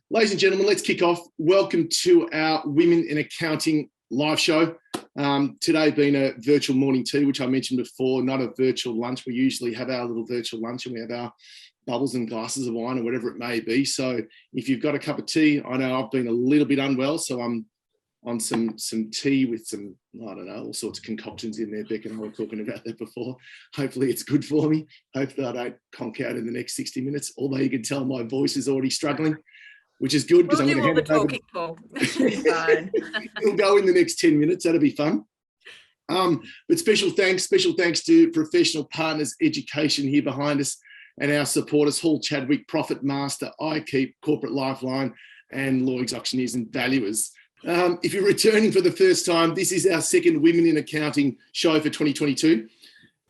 Ladies and gentlemen, let's kick off. Welcome to our Women in Accounting live show. Today being a virtual morning tea, which I mentioned before, not a virtual lunch. We usually have our little virtual lunch and we have our bubbles and glasses of wine or whatever it may be. So if you've got a cup of tea, I know I've been a little bit unwell, so I'm on some tea with some, I don't know, all sorts of concoctions in there. Beck and I were talking about that before. Hopefully it's good for me. Hopefully I don't conk out in the next 60 minutes, although you can tell my voice is already struggling, which is good because I'm going to hand it over. It'll go in the next 10 minutes. That'll be fun. But special thanks to Professional Partners Education here behind us and our supporters, Hall Chadwick, Profit Master, iKeep, Corporate Lifeline, and Lloyd's Auctioneers and Valuers. If you're returning for the first time, this is our second Women in Accounting show for 2022.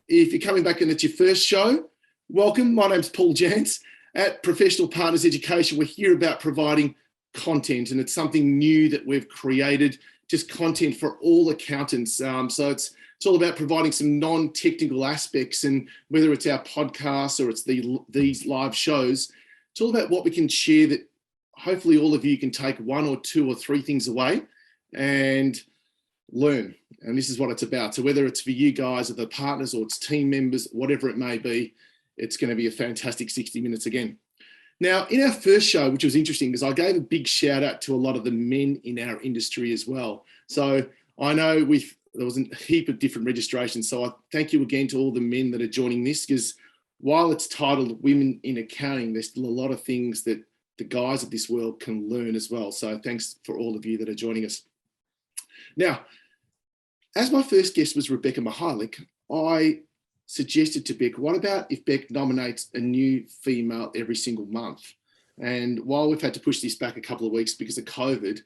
If you're coming back and it's your first show, welcome. My name's Paul Jantz. At Professional Partners Education, we're here about providing content, and it's something new that we've created, just content for all accountants. So it's all about providing some non-technical aspects, and whether it's our podcasts or it's these live shows, it's all about what we can share that hopefully all of you can take one or two or three things away and learn. And this is what it's about. So whether it's for you guys or the partners or it's team members, whatever it may be, it's going to be a fantastic 60 minutes again. Now, in our first show, which was interesting because I gave a big shout out to a lot of the men in our industry as well. So I know there was a heap of different registrations. So I thank you again to all the men that are joining this, because while it's titled Women in Accounting, there's still a lot of things that the guys of this world can learn as well. So thanks for all of you that are joining us. Now, as my first guest was Rebecca Mihalic, I suggested to Beck, what about if Beck nominates a new female every single month? And while we've had to push this back a couple of weeks because of COVID,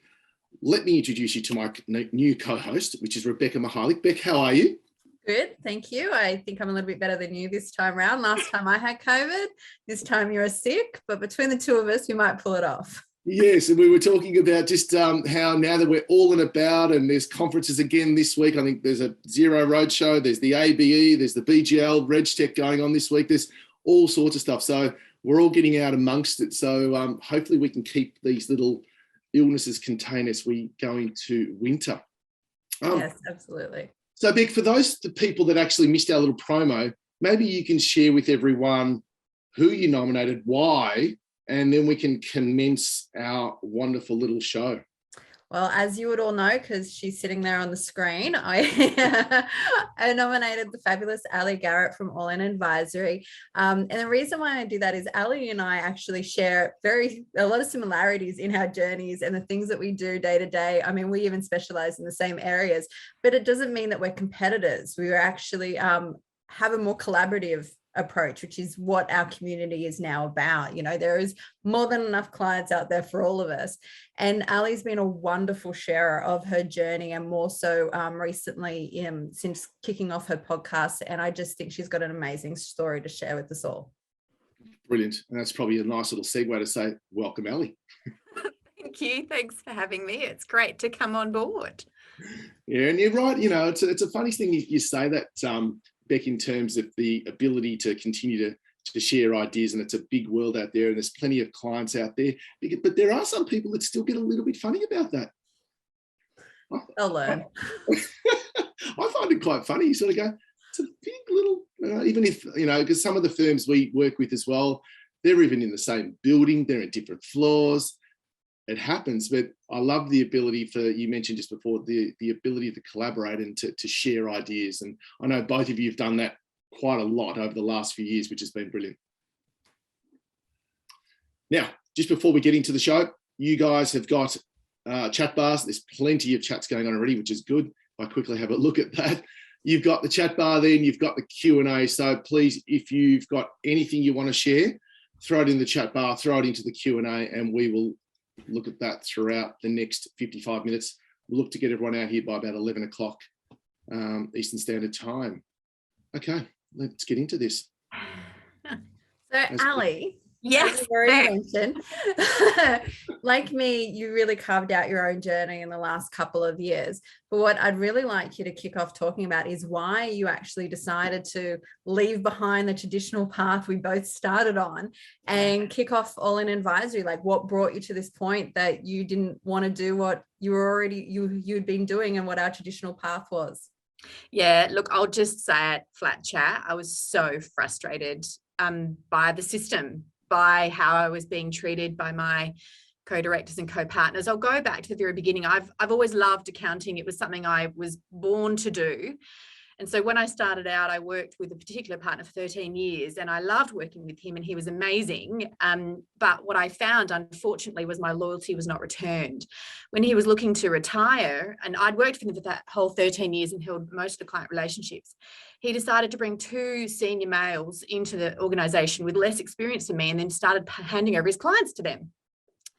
let me introduce you to my new co-host, which is Rebecca Mihalic. Beck, how are you? Good, thank you. I think I'm a little bit better than you this time around. Last time I had COVID, this time you're sick, but between the two of us, we might pull it off. Yes, and we were talking about just how now that we're all and about, and there's conferences again this week. I think there's a Zero Roadshow, there's the ABE, there's the BGL, RegTech going on this week. There's all sorts of stuff. So we're all getting out amongst it. So hopefully we can keep these little illnesses contained as we go into winter. Yes, absolutely. So Beck, for the people that actually missed our little promo, maybe you can share with everyone who you nominated, why, and then we can commence our wonderful little show. Well, as you would all know, because she's sitting there on the screen, I nominated the fabulous Aly Garrett from All In Advisory. And the reason why I do that is Aly and I actually share a lot of similarities in our journeys and the things that we do day to day. I mean, we even specialize in the same areas, but it doesn't mean that we're competitors. We actually have a more collaborative approach, which is what our community is now about. You know, there is more than enough clients out there for all of us. And Aly's been a wonderful sharer of her journey, and more so recently since kicking off her podcast. And I just think she's got an amazing story to share with us all. Brilliant. And that's probably a nice little segue to say, welcome, Aly. Thank you. Thanks for having me. It's great to come on board. Yeah, and you're right. You know, it's a funny thing you say that, Beck, in terms of the ability to continue to share ideas, and it's a big world out there and there's plenty of clients out there, but there are some people that still get a little bit funny about that. They'll learn. I find it quite funny. You sort of go, it's a big little, even if, you know, because some of the firms we work with as well, they're even in the same building, they're in different floors. It happens, but I love the ability you mentioned just before, the ability to collaborate and to share ideas. And I know both of you have done that quite a lot over the last few years, which has been brilliant. Now, just before we get into the show, you guys have got chat bars. There's plenty of chats going on already, which is good. If I quickly have a look at that. You've got the chat bar there and you've got the Q&A. So please, if you've got anything you want to share, throw it in the chat bar, throw it into the Q&A, and we will look at that throughout the next 55 minutes. We'll look to get everyone out here by about 11 o'clock Eastern Standard Time. Okay, let's get into this. So, Aly, yes, you already mentioned, like me, you really carved out your own journey in the last couple of years. But what I'd really like you to kick off talking about is why you actually decided to leave behind the traditional path we both started on and kick off All In Advisory. Like, what brought you to this point that you didn't want to do what you were already you'd been doing and what our traditional path was? Yeah, look, I'll just say it flat chat. I was so frustrated by the system, by how I was being treated by my co-directors and co-partners. I'll go back to the very beginning. I've always loved accounting. It was something I was born to do. And so when I started out, I worked with a particular partner for 13 years and I loved working with him and he was amazing. But what I found, unfortunately, was my loyalty was not returned. When he was looking to retire, and I'd worked with him for that whole 13 years and held most of the client relationships, he decided to bring 2 senior males into the organisation with less experience than me and then started handing over his clients to them.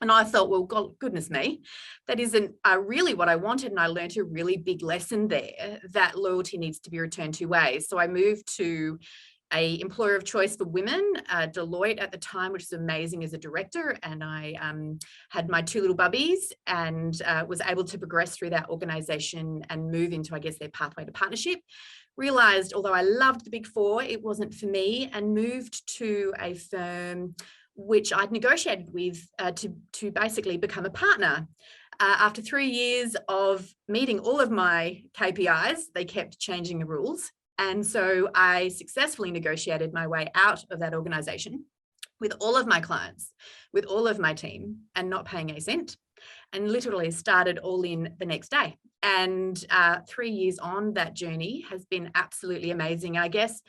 And I thought, well, God, goodness me, that isn't really what I wanted. And I learned a really big lesson there, that loyalty needs to be returned 2 ways. So I moved to a employer of choice for women, Deloitte at the time, which is amazing as a director. And I had my 2 little bubbies and was able to progress through that organization and move into, I guess, their pathway to partnership. Realized, although I loved the Big 4, it wasn't for me, and moved to a firm which I'd negotiated with to basically become a partner. After 3 years of meeting all of my KPIs, they kept changing the rules. And so I successfully negotiated my way out of that organization with all of my clients, with all of my team, and not paying a cent, and literally started All In the next day. And 3 years on, that journey has been absolutely amazing. I guess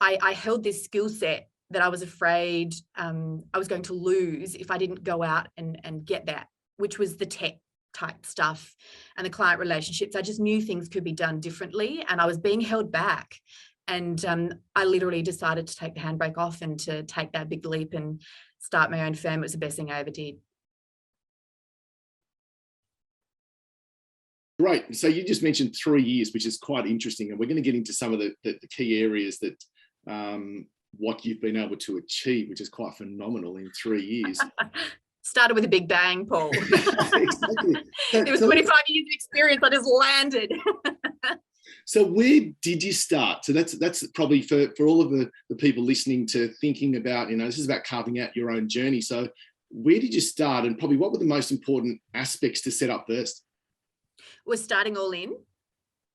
I held this skill set that I was afraid I was going to lose if I didn't go out and get that, which was the tech type stuff and the client relationships. I just knew things could be done differently and I was being held back. And I literally decided to take the handbrake off and to take that big leap and start my own firm. It was the best thing I ever did. Great. So you just mentioned 3 years, which is quite interesting. And we're going to get into some of the key areas that what you've been able to achieve, which is quite phenomenal in 3 years. Started with a big bang, Paul. Exactly. It was 25 years of experience. I just landed. So where did you start? So that's probably for all of the people listening to thinking about, this is about carving out your own journey. So where did you start, and probably what were the most important aspects to set up first? We're starting All In.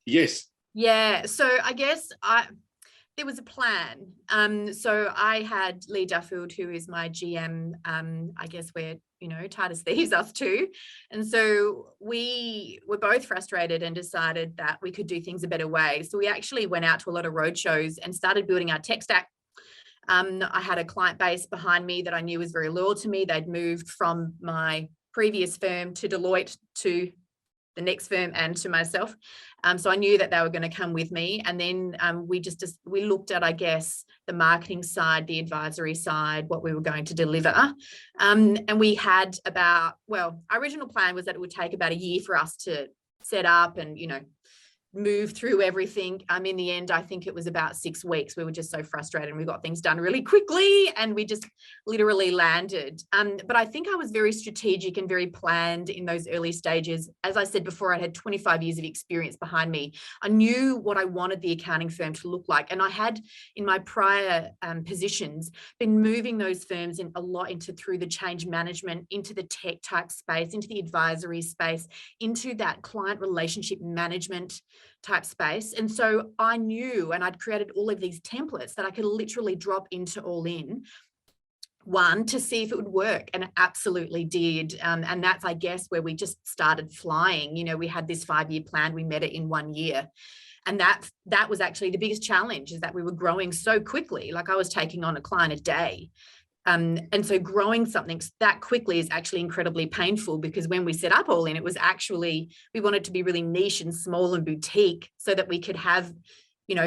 Yes. Yeah. So I guess there was a plan. So I had Lee Duffield, who is my GM. I guess we're, tight as thieves, us two. And so we were both frustrated and decided that we could do things a better way. So we actually went out to a lot of road shows and started building our tech stack. I had a client base behind me that I knew was very loyal to me. They'd moved from my previous firm to Deloitte to the next firm and to myself. So I knew that they were going to come with me. And then we looked at, I guess, the marketing side, the advisory side, what we were going to deliver. And we had our original plan was that it would take about a year for us to set up and, move through everything. In the end, I think it was about 6 weeks. We were just so frustrated and we got things done really quickly and we just literally landed. But I think I was very strategic and very planned in those early stages. As I said before, I had 25 years of experience behind me. I knew what I wanted the accounting firm to look like. And I had, in my prior positions, been moving those firms in a lot through the change management, into the tech type space, into the advisory space, into that client relationship management type space. And so I knew, and I'd created all of these templates that I could literally drop into All In, one, to see if it would work, and it absolutely did. And that's, I guess, where we just started flying. We had this 5-year plan, we met it in 1 year. And that was actually the biggest challenge, is that we were growing so quickly. Like I was taking on a client a day. And so growing something that quickly is actually incredibly painful, because when we set up All In, it was actually, we wanted to be really niche and small and boutique so that we could have,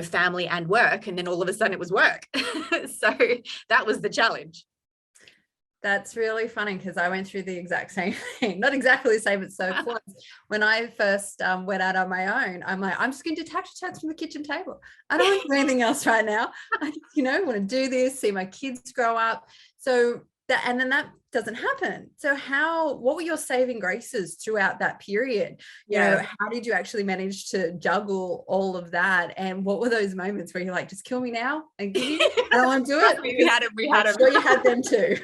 family and work. And then all of a sudden it was work. So that was the challenge. That's really funny, because I went through the exact same thing. Not exactly the same, but so close. When I first went out on my own, I'm like, I'm just going to detach the chats from the kitchen table. I don't want to do anything else right now. I just, want to do this, see my kids grow up. So and then that doesn't happen. So what were your saving graces throughout that period? You know, how did you actually manage to juggle all of that? And what were those moments where you're like, just kill me now and give you, I don't want to do it. We had I'm sure you had them too.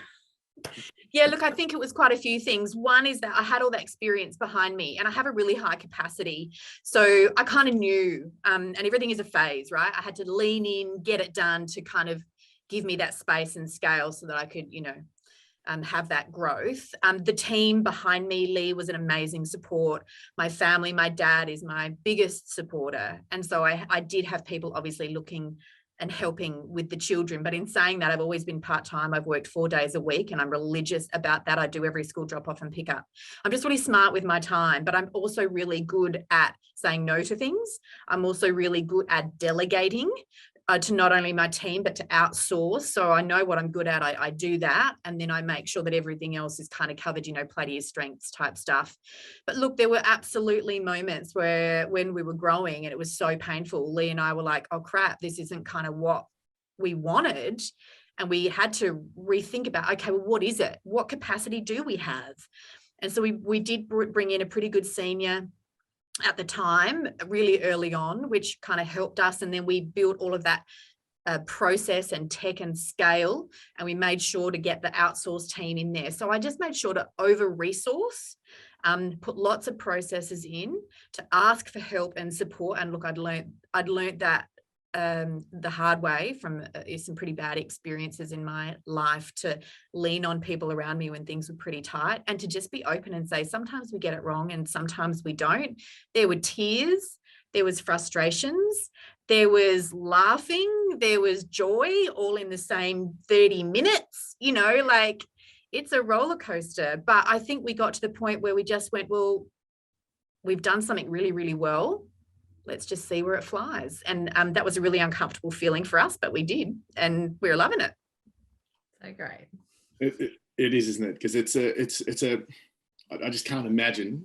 Yeah, look, I think it was quite a few things. One is that I had all that experience behind me and I have a really high capacity. So I kind of knew, and everything is a phase, right? I had to lean in, get it done to kind of give me that space and scale so that I could, you know, have that growth. The team behind me, Lee, was an amazing support. My family, my dad is my biggest supporter. And so I did have people obviously looking and helping with the children. But in saying that, I've always been part-time. I've worked 4 days a week and I'm religious about that. I do every school drop-off and pick up. I'm just really smart with my time, but I'm also really good at saying no to things. I'm also really good at delegating to not only my team, but to outsource. So I know what I'm good at. I do that. And then I make sure that everything else is kind of covered, you know, play to your strengths type stuff. But look, there were absolutely moments where when we were growing and it was so painful, Lee and I were like, oh crap, this isn't kind of what we wanted. And we had to rethink about, okay, well, what is it? What capacity do we have? And so we did bring in a pretty good senior at the time, really early on, which kind of helped us. And then we built all of that process and tech and scale, and we made sure to get the outsourced team in there. So I just made sure to over-resource, put lots of processes in, to ask for help and support. And look, I'd learned that the hard way from some pretty bad experiences in my life, to lean on people around me when things were pretty tight, and to just be open and say, sometimes we get it wrong and sometimes we don't. There were tears, there was frustrations, there was laughing, there was joy, all in the same 30 minutes, you know, like it's a roller coaster. But I think we got to the point where we just went, well, we've done something really, really well. Let's just see where it flies. And that was a really uncomfortable feeling for us, but we did, and we're loving it. So great. It is, isn't it? Because I just can't imagine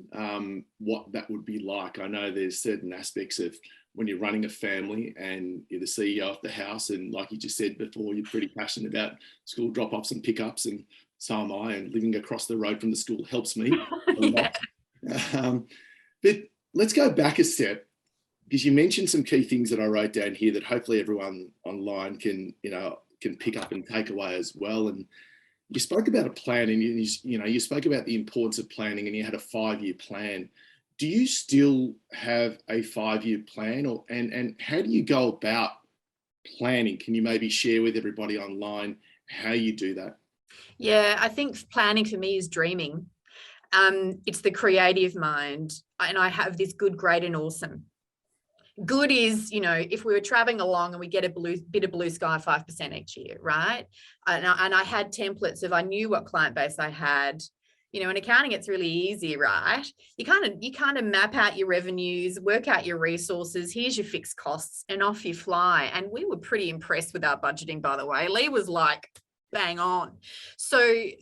what that would be like. I know there's certain aspects of when you're running a family and you're the CEO of the house, and like you just said before, you're pretty passionate about school drop-offs and pickups, and so am I, and living across the road from the school helps me. Yeah. But let's go back a step, because you mentioned some key things that I wrote down here that hopefully everyone online can pick up and take away as well. And you spoke about a plan, and you spoke about the importance of planning, and you had a 5-year plan. Do you still have a 5-year plan, and how do you go about planning? Can you maybe share with everybody online how you do that? Yeah, I think planning for me is dreaming. It's the creative mind, and I have this good, great, and awesome. Good is, you know, if we were traveling along and we get a bit of blue sky 5% each year, right? And I had templates of, I knew what client base I had. You know, in accounting, it's really easy, right? You kind of map out your revenues, work out your resources. Here's your fixed costs, and off you fly. And we were pretty impressed with our budgeting, by the way. Lee was like, bang on. So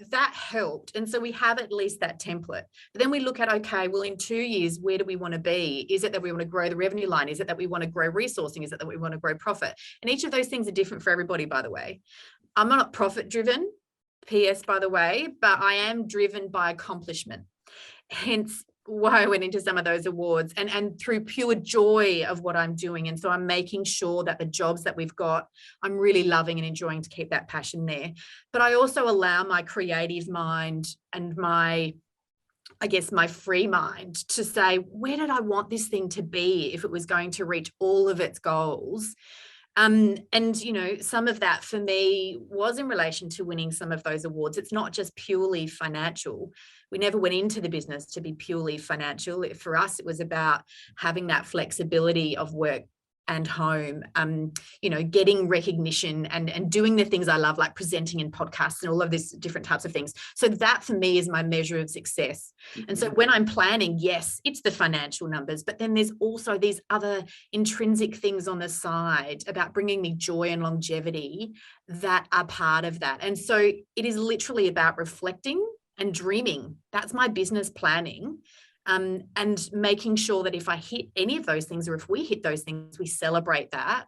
that helped. And so we have at least that template. But then we look at, okay, well, in 2 years, where do we want to be? Is it that we want to grow the revenue line? Is it that we want to grow resourcing? Is it that we want to grow profit? And each of those things are different for everybody, by the way. I'm not profit driven, PS, by the way, but I am driven by accomplishment. Hence why I went into some of those awards, and through pure joy of what I'm doing. And so I'm making sure that the jobs that we've got, I'm really loving and enjoying, to keep that passion there. But I also allow my creative mind and my free mind to say, where did I want this thing to be if it was going to reach all of its goals? And, you know, some of that for me was in relation to winning some of those awards. It's not just purely financial. We never went into the business to be purely financial. For us, it was about having that flexibility of work and home, you know, getting recognition and doing the things I love, like presenting in podcasts and all of these different types of things. So that for me is my measure of success. Mm-hmm. And so when I'm planning, yes, it's the financial numbers, but then there's also these other intrinsic things on the side about bringing me joy and longevity that are part of that. And so it is literally about reflecting and dreaming. That's my business planning. And making sure that if I hit any of those things, or if we hit those things, we celebrate that,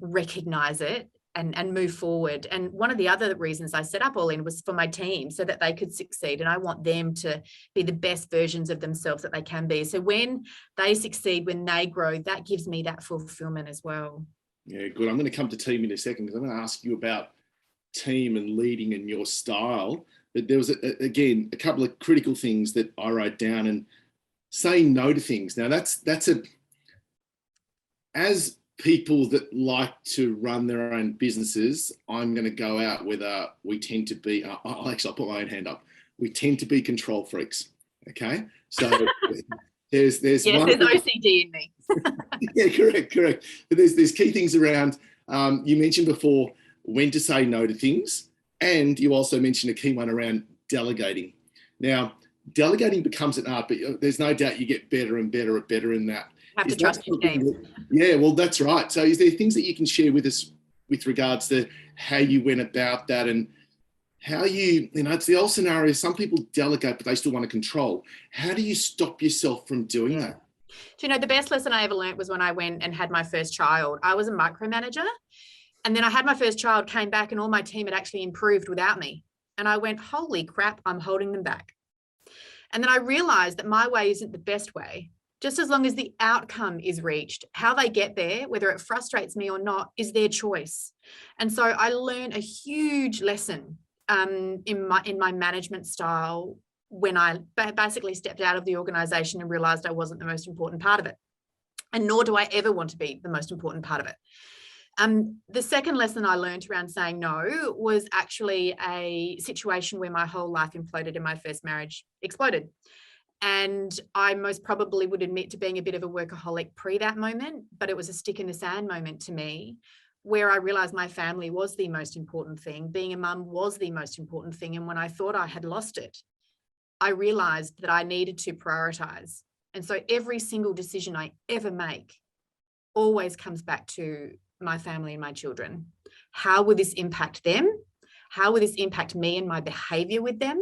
recognize it, and move forward. And one of the other reasons I set up All In was for my team, so that they could succeed. And I want them to be the best versions of themselves that they can be. So when they succeed, when they grow, that gives me that fulfillment as well. Yeah, good. I'm going to come to team in a second, because I'm going to ask you about team and leading and your style. But there was, again, a couple of critical things that I wrote down. And saying no to things. Now, as people that like to run their own businesses, I'm going to go out with we tend to be, I'll put my own hand up. We tend to be control freaks. Okay. So there's yes, one, there's OCD in me. yeah, correct. But there's key things around, you mentioned before when to say no to things. And you also mentioned a key one around delegating. Now, delegating becomes an art, but there's no doubt you get better and better in that. Have to trust your team. Yeah, well, that's right. So is there things that you can share with us with regards to how you went about that, and how it's the old scenario, some people delegate, but they still want to control. How do you stop yourself from doing that? Do you know, the best lesson I ever learned was when I went and had my first child. I was a micromanager, and then I had my first child, came back, and all my team had actually improved without me. And I went, holy crap, I'm holding them back. And then I realized that my way isn't the best way. Just as long as the outcome is reached, how they get there, whether it frustrates me or not, is their choice. And so I learned a huge lesson in my management style when I basically stepped out of the organization and realized I wasn't the most important part of it. And nor do I ever want to be the most important part of it. The second lesson I learned around saying no was actually a situation where my whole life imploded and my first marriage exploded. And I most probably would admit to being a bit of a workaholic pre that moment, but it was a stick in the sand moment to me, where I realized my family was the most important thing. Being a mum was the most important thing. And when I thought I had lost it, I realized that I needed to prioritize. And so every single decision I ever make always comes back to my family and my children. How will this impact them? How will this impact me and my behavior with them?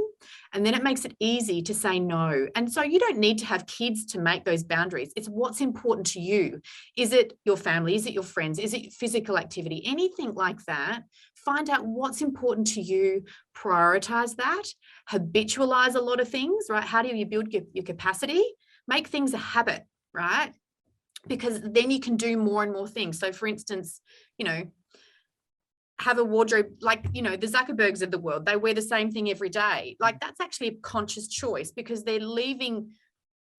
And then it makes it easy to say no. And so you don't need to have kids to make those boundaries. It's what's important to you. Is it your family? Is it your friends? Is it physical activity? Anything like that. Find out what's important to you, prioritize that, habitualize a lot of things, right? How do you build your capacity? Make things a habit, right? Because then you can do more and more things. So for instance, have a wardrobe like, the Zuckerbergs of the world, they wear the same thing every day. Like, that's actually a conscious choice, because they're leaving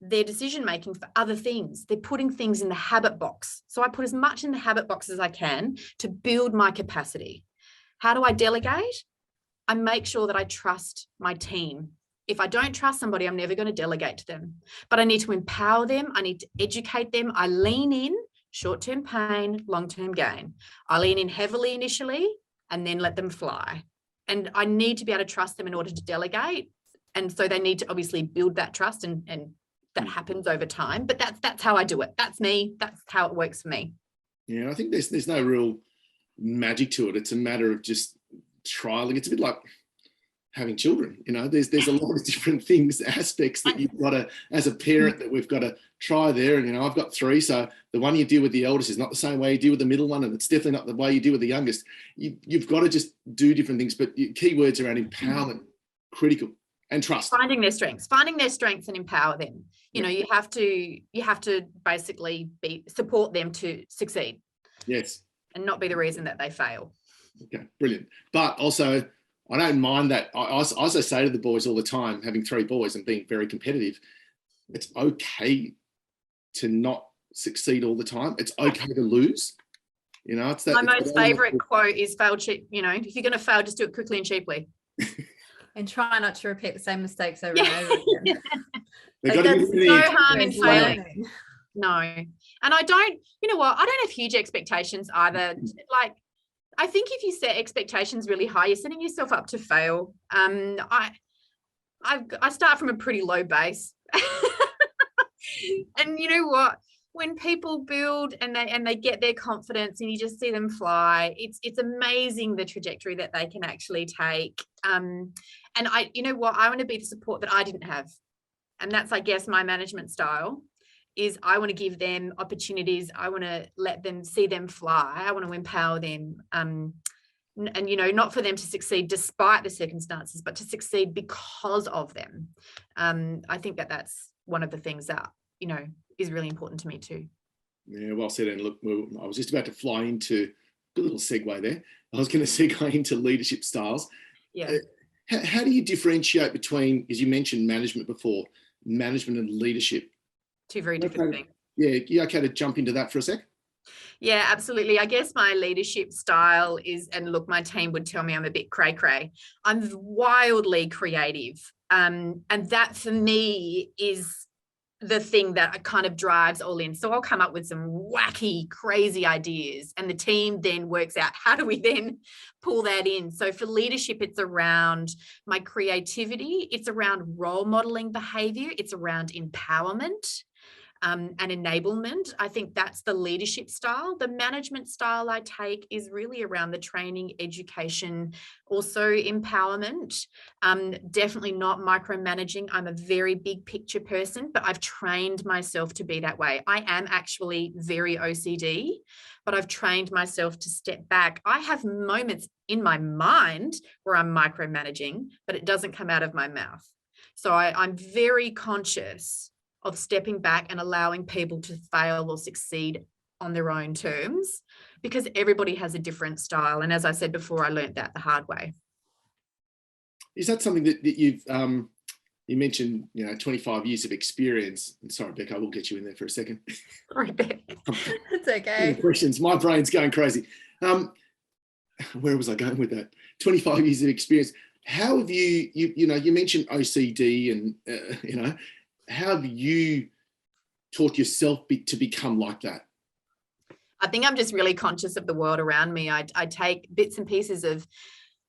their decision making for other things. They're putting things in the habit box. So I put as much in the habit box as I can to build my capacity. How do I delegate? I make sure that I trust my team. If I don't trust somebody, I'm never going to delegate to them. But I need to empower them. I need to educate them. I lean in. Short-term pain, long-term gain. I lean in heavily initially and then let them fly. And I need to be able to trust them in order to delegate. And so they need to obviously build that trust, and that happens over time. But that's how I do it. That's me. That's how it works for me. Yeah, I think there's no real magic to it. It's a matter of just trialing. It's a bit like having children. There's a lot of different things, aspects that you've got to, as a parent, that we've got to try there. And I've got 3, so the one you deal with the eldest is not the same way you deal with the middle one, and it's definitely not the way you deal with the youngest. You've got to just do different things. But key words around empowerment, critical, and trust. Finding their strengths and empower them. You have to basically support them to succeed. Yes. And not be the reason that they fail. Okay, brilliant. But also, I don't mind that. I also say to the boys all the time, having 3 boys and being very competitive, it's okay to not succeed all the time. It's okay to lose. It's that. My most favourite quote is fail cheap. If you're going to fail, just do it quickly and cheaply. And try not to repeat the same mistakes over and over again. There's no harm in failing. No. And I don't have huge expectations either. Like, I think if you set expectations really high, you're setting yourself up to fail. I start from a pretty low base. And you know what? When people build and they get their confidence and you just see them fly, it's amazing the trajectory that they can actually take. And I want to be the support that I didn't have. And that's, I guess, my management style. is I want to give them opportunities. I want to let them see them fly. I want to empower them. And, you know, not for them to succeed despite the circumstances, but to succeed because of them. I think that that's one of the things that, you know, is really important to me too. Yeah, well said. And look, I was just about to fly into, good little segue there. I was going to segue into leadership styles. Yeah. How do you differentiate between, as you mentioned, management before, management and leadership? Two very different things. Yeah, you okay to jump into that for a sec? Yeah, absolutely. I guess my leadership style is, and look, my team would tell me I'm a bit cray-cray. I'm wildly creative. And that for me is the thing that kind of drives all in. So I'll come up with some wacky, crazy ideas, and the team then works out how do we then pull that in. So for leadership, it's around my creativity. It's around role modeling behavior. It's around empowerment. And enablement. I think that's the leadership style. The management style I take is really around the training, education, also empowerment. Definitely not micromanaging. I'm a very big picture person, but I've trained myself to be that way. I am actually very OCD, but I've trained myself to step back. I have moments in my mind where I'm micromanaging, but it doesn't come out of my mouth. So I'm very conscious of stepping back and allowing people to fail or succeed on their own terms, because everybody has a different style. And as I said before, I learned that the hard way. Is that something that you've, you mentioned, you know, 25 years of experience. And sorry, Beck, I will get you in there for a second. Sorry, Beck. It's okay. Questions. My brain's going crazy. Where was I going with that? 25 years of experience. How have you know, you mentioned OCD and, you know, how have you taught yourself to become like that? I think I'm just really conscious of the world around me. I take bits and pieces of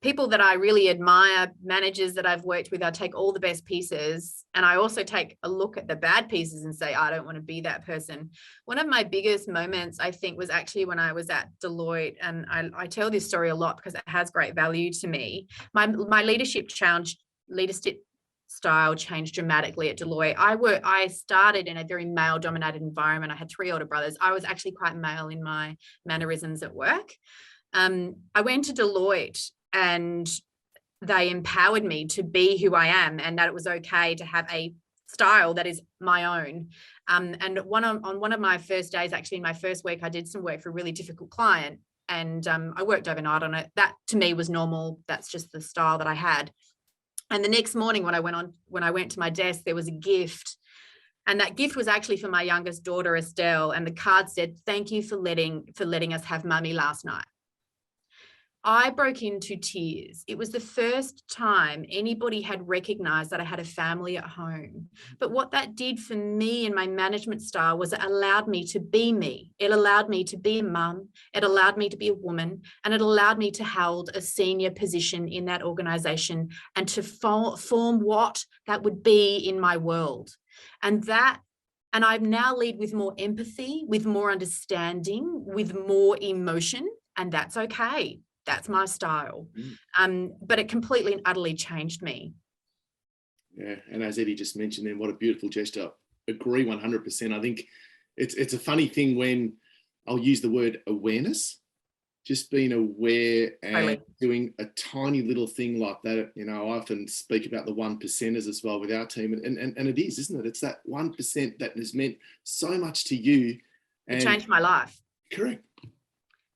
people that I really admire, managers that I've worked with. I take all the best pieces, and I also take a look at the bad pieces and say, I don't want to be that person. One of my biggest moments, I think, was actually when I was at Deloitte, and I tell this story a lot because it has great value to me. My leadership style changed dramatically at Deloitte. I started in a very male-dominated environment. I had 3 older brothers. I was actually quite male in my mannerisms at work. I went to Deloitte, and they empowered me to be who I am, and that it was okay to have a style that is my own. And on one of my first days, actually in my first week, I did some work for a really difficult client, and I worked overnight on it. That to me was normal. That's just the style that I had. And the next morning when I went to my desk, there was a gift. And that gift was actually for my youngest daughter, Estelle. And the card said, "Thank you for letting us have mummy last night." I broke into tears. It was the first time anybody had recognized that I had a family at home. But what that did for me and my management style was it allowed me to be me. It allowed me to be a mum. It allowed me to be a woman. And it allowed me to hold a senior position in that organization and to form what that would be in my world. And I now lead with more empathy, with more understanding, with more emotion, and that's okay. That's my style. But it completely and utterly changed me. Yeah, and as Eddie just mentioned then, what a beautiful gesture. Agree 100%. I think it's a funny thing when I'll use the word awareness, just being aware and doing a tiny little thing like that. You know, I often speak about the 1%ers as well with our team, and it is, isn't it? It's that 1% that has meant so much to you. And it changed my life. Correct.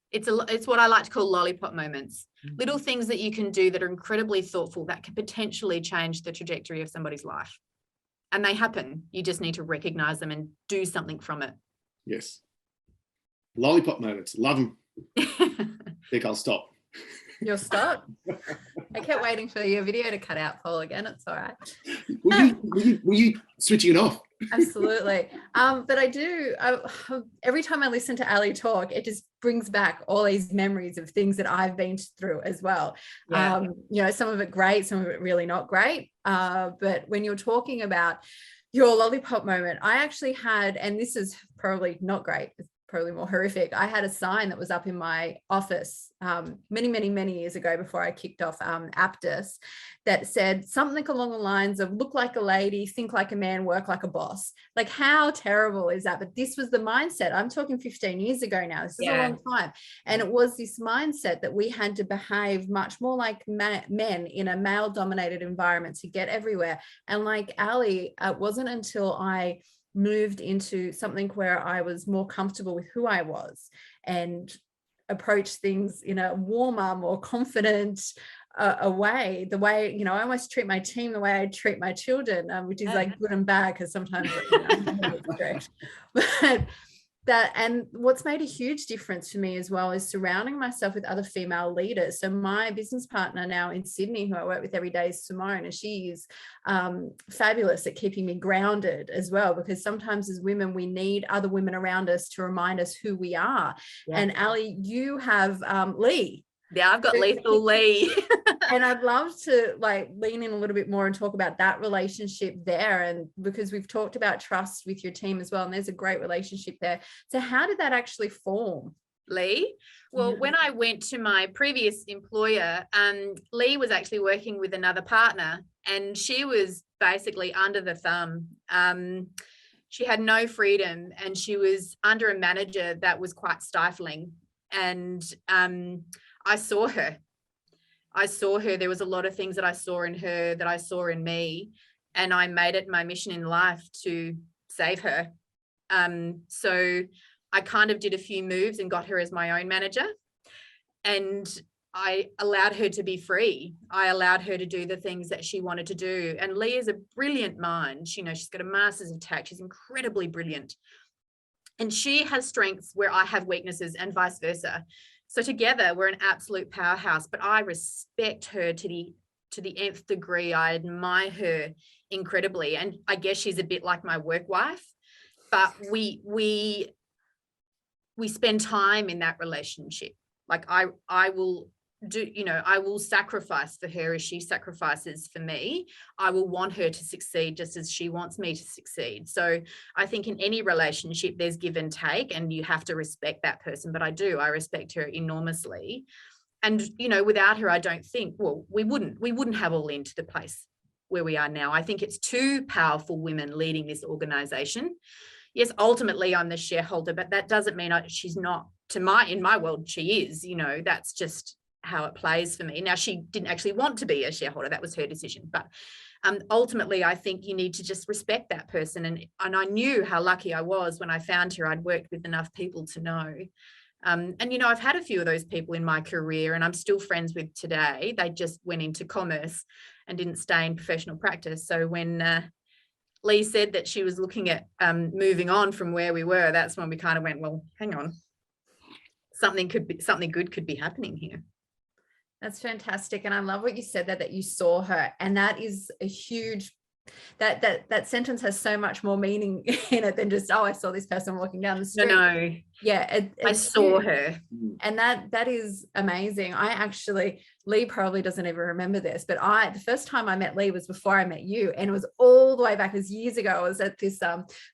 It's what I like to call lollipop moments. Little things that you can do that are incredibly thoughtful that can potentially change the trajectory of somebody's life. And they happen. You just need to recognize them and do something from it. Yes. Lollipop moments. Love them. Think I'll stop. You'll stop? I kept waiting for your video to cut out, Paul, again. It's all right. Were you switching it off? Absolutely. But I do, every time I listen to Aly talk, it just brings back all these memories of things that I've been through as well. Yeah. You know, some of it great, some of it really not great. But when you're talking about your lollipop moment, I actually had, and this is probably not great, probably more horrific. I had a sign that was up in my office many years ago before I kicked off Aptus that said something along the lines of look like a lady, think like a man, work like a boss. Like, how terrible is that? But this was the mindset. I'm talking 15 years ago now. This is a long time. And it was this mindset that we had to behave much more like men in a male-dominated environment to get everywhere. And like Aly, it wasn't until I moved into something where I was more comfortable with who I was and approach things in a warmer, more confident way, the way, you know, I almost treat my team the way I treat my children, which is like good and bad, because sometimes it's stretched. But that, and what's made a huge difference for me as well is surrounding myself with other female leaders. So my business partner now in Sydney, who I work with every day, is Simone, and she is fabulous at keeping me grounded as well, because sometimes as women, we need other women around us to remind us who we are. And Aly, you have Lee. Yeah, I've got lethal Lee. And I'd love to like lean in a little bit more and talk about that relationship there. And because we've talked about trust with your team as well, and there's a great relationship there. So how did that actually form? Lee? Well, when I went to my previous employer, Lee was actually working with another partner, and she was basically under the thumb. She had no freedom, and she was under a manager that was quite stifling. And I saw her. There was a lot of things that I saw in her that I saw in me, and I made it my mission in life to save her. So I kind of did a few moves and got her as my own manager, and I allowed her to be free. I allowed her to do the things that she wanted to do. And Lee is a brilliant mind. You know, she's got a master's of tax. She's incredibly brilliant. And she has strengths where I have weaknesses, and vice versa. So together we're an absolute powerhouse, but I respect her to the nth degree. I admire her incredibly. And I guess she's a bit like my work wife, but we spend time in that relationship. Like I will do, you know, I will sacrifice for her as she sacrifices for me. I will want her to succeed just as she wants me to succeed. So I think in any relationship there's give and take, and you have to respect that person. But I respect her enormously. And, you know, without her, I don't think, well, we wouldn't have all into the place where we are now. I think it's two powerful women leading this organization. Yes, ultimately I'm the shareholder, but that doesn't mean she's not, in my world, she is, you know, that's just how it plays for me. Now, she didn't actually want to be a shareholder. That was her decision. But ultimately, I think you need to just respect that person. And I knew how lucky I was when I found her. I'd worked with enough people to know. And, you know, I've had a few of those people in my career, and I'm still friends with today. They just went into commerce and didn't stay in professional practice. So when Lee said that she was looking at moving on from where we were, that's when we kind of went, well, hang on, something good could be happening here. That's fantastic. And I love what you said that you saw her. And that is a huge, that sentence has so much more meaning in it than just, oh, I saw this person walking down the street. No. Yeah. I saw her. And that is amazing. Lee probably doesn't even remember this, but the first time I met Lee was before I met you. And it was all the way back, it was years ago. I was at this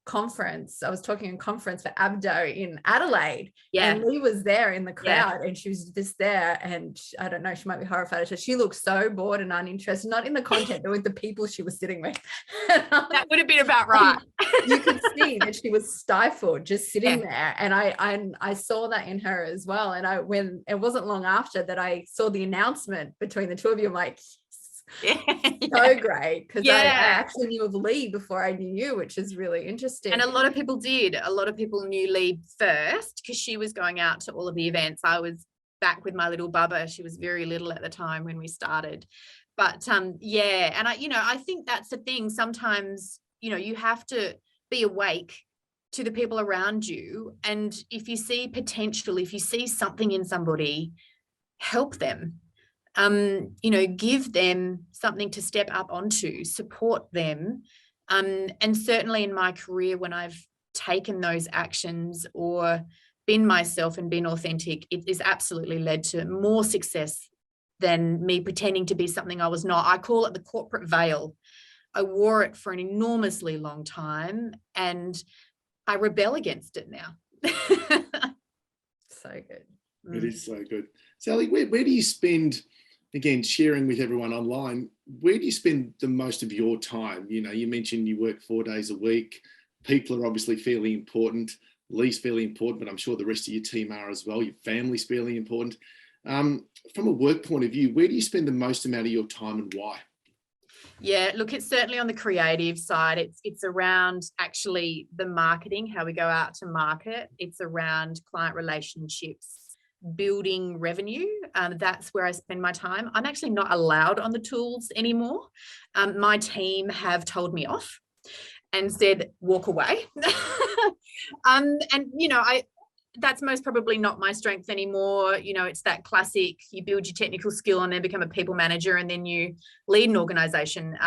conference. I was talking at a conference for Abdo in Adelaide. Yeah. And Lee was there in the crowd, and she was just there. And I don't know, she might be horrified. She looked so bored and uninterested, not in the content, but with the people she was sitting with. That would have been about right. You could see that she was stifled just sitting there. And I saw that in her as well. And when it wasn't long after that I saw the announcement between the two of you, I'm like, so great, because I actually knew of Lee before I knew you, which is really interesting. And a lot of people did. A lot of people knew Lee first because she was going out to all of the events. I was back with my little Bubba. She was very little at the time when we started. But and I think that's the thing. Sometimes, you know, you have to be awake to the people around you. And if you see potential, if you see something in somebody, help them. You know, give them something to step up onto, support them. And certainly in my career, when I've taken those actions or been myself and been authentic, it is absolutely led to more success than me pretending to be something I was not. I call it the corporate veil. I wore it for an enormously long time, and I rebel against it now. So good. It is so good. Sally, where do you spend, again, sharing with everyone online, where do you spend the most of your time? You know, you mentioned you work 4 days a week. People are obviously fairly important. Lee's fairly important, but I'm sure the rest of your team are as well. Your family's fairly important. From a work point of view, where do you spend the most amount of your time and why? Yeah, look, it's certainly on the creative side. It's around actually the marketing, how we go out to market. It's around client relationships, building revenue. That's where I spend my time. I'm actually not allowed on the tools anymore. My team have told me off and said, walk away. And, you know, that's most probably not my strength anymore. You know, it's that classic, you build your technical skill and then become a people manager and then you lead an organization.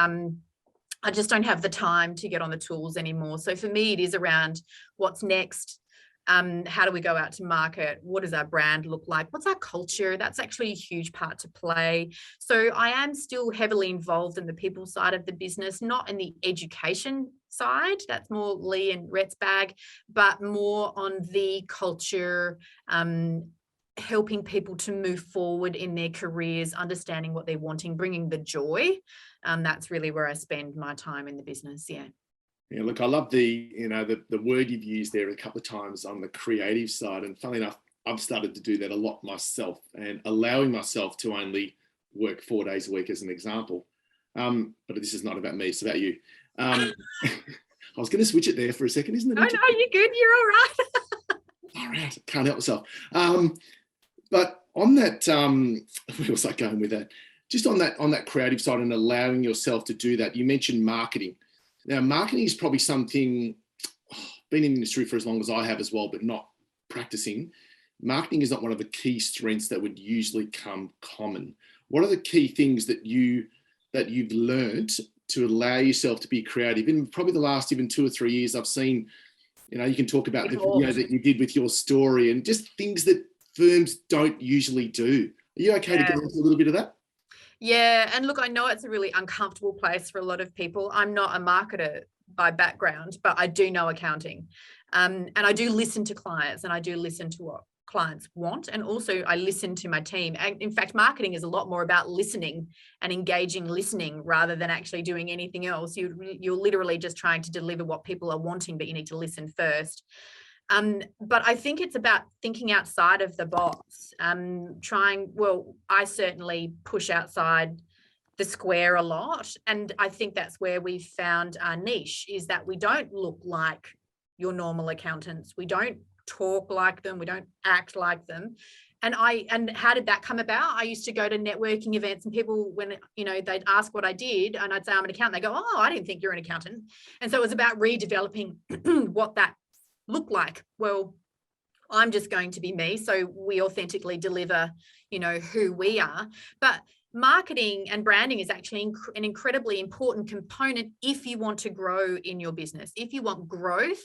I just don't have the time to get on the tools anymore. So for me, it is around what's next. How do we go out to market? What does our brand look like? What's our culture? That's actually a huge part to play. So I am still heavily involved in the people side of the business, not in the education side. That's more Lee and Rhett's bag, but more on the culture, helping people to move forward in their careers, understanding what they're wanting, bringing the joy. That's really where I spend my time in the business. Yeah. Yeah, look, I love the word you've used there a couple of times on the creative side. And funnily enough, I've started to do that a lot myself and allowing myself to only work 4 days a week as an example. But this is not about me, it's about you. I was going to switch it there for a second, isn't it? Oh, no, you're good. You're all right. All right, can't help myself. But on that, where was I going with that? Just on that creative side and allowing yourself to do that, you mentioned marketing. Now, marketing is probably something, been in the industry for as long as I have as well, but not practicing. Marketing is not one of the key strengths that would usually come common. What are the key things that you've learned to allow yourself to be creative? In probably the last even 2 or 3 years, I've seen, you know, you can talk about the video that you did with your story and just things that firms don't usually do. Are you okay to go into a little bit of that? Yeah. And look, I know it's a really uncomfortable place for a lot of people. I'm not a marketer by background, but I do know accounting. And I do listen to clients and I do listen to what clients want. And also I listen to my team. And in fact, marketing is a lot more about listening and engaging listening rather than actually doing anything else. You're literally just trying to deliver what people are wanting, but you need to listen first. But I think it's about thinking outside of the box, I certainly push outside the square a lot. And I think that's where we've found our niche, is that we don't look like your normal accountants. We don't talk like them. We don't act like them. And how did that come about? I used to go to networking events and people, when, you know, they'd ask what I did and I'd say I'm an accountant, they go, oh, I didn't think you're an accountant. And so it was about redeveloping what that look like. Well, I'm just going to be me, so we authentically deliver, you know, who we are. But marketing and branding is actually an incredibly important component if you want to grow in your business. If you want growth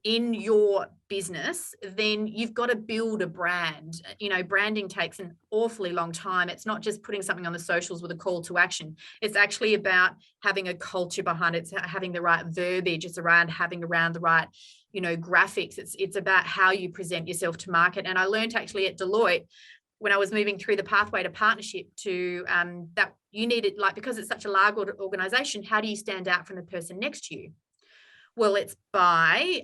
in your business, then you've got to build a brand. You know, branding takes an awfully long time. It's not just putting something on the socials with a call to action. It's actually about having a culture behind it. It's having the right verbiage. It's around having around the right, you know, graphics. It's about how you present yourself to market. And I learned actually at Deloitte, when I was moving through the pathway to partnership, to that you needed, like, because it's such a large organization, how do you stand out from the person next to you? Well, it's by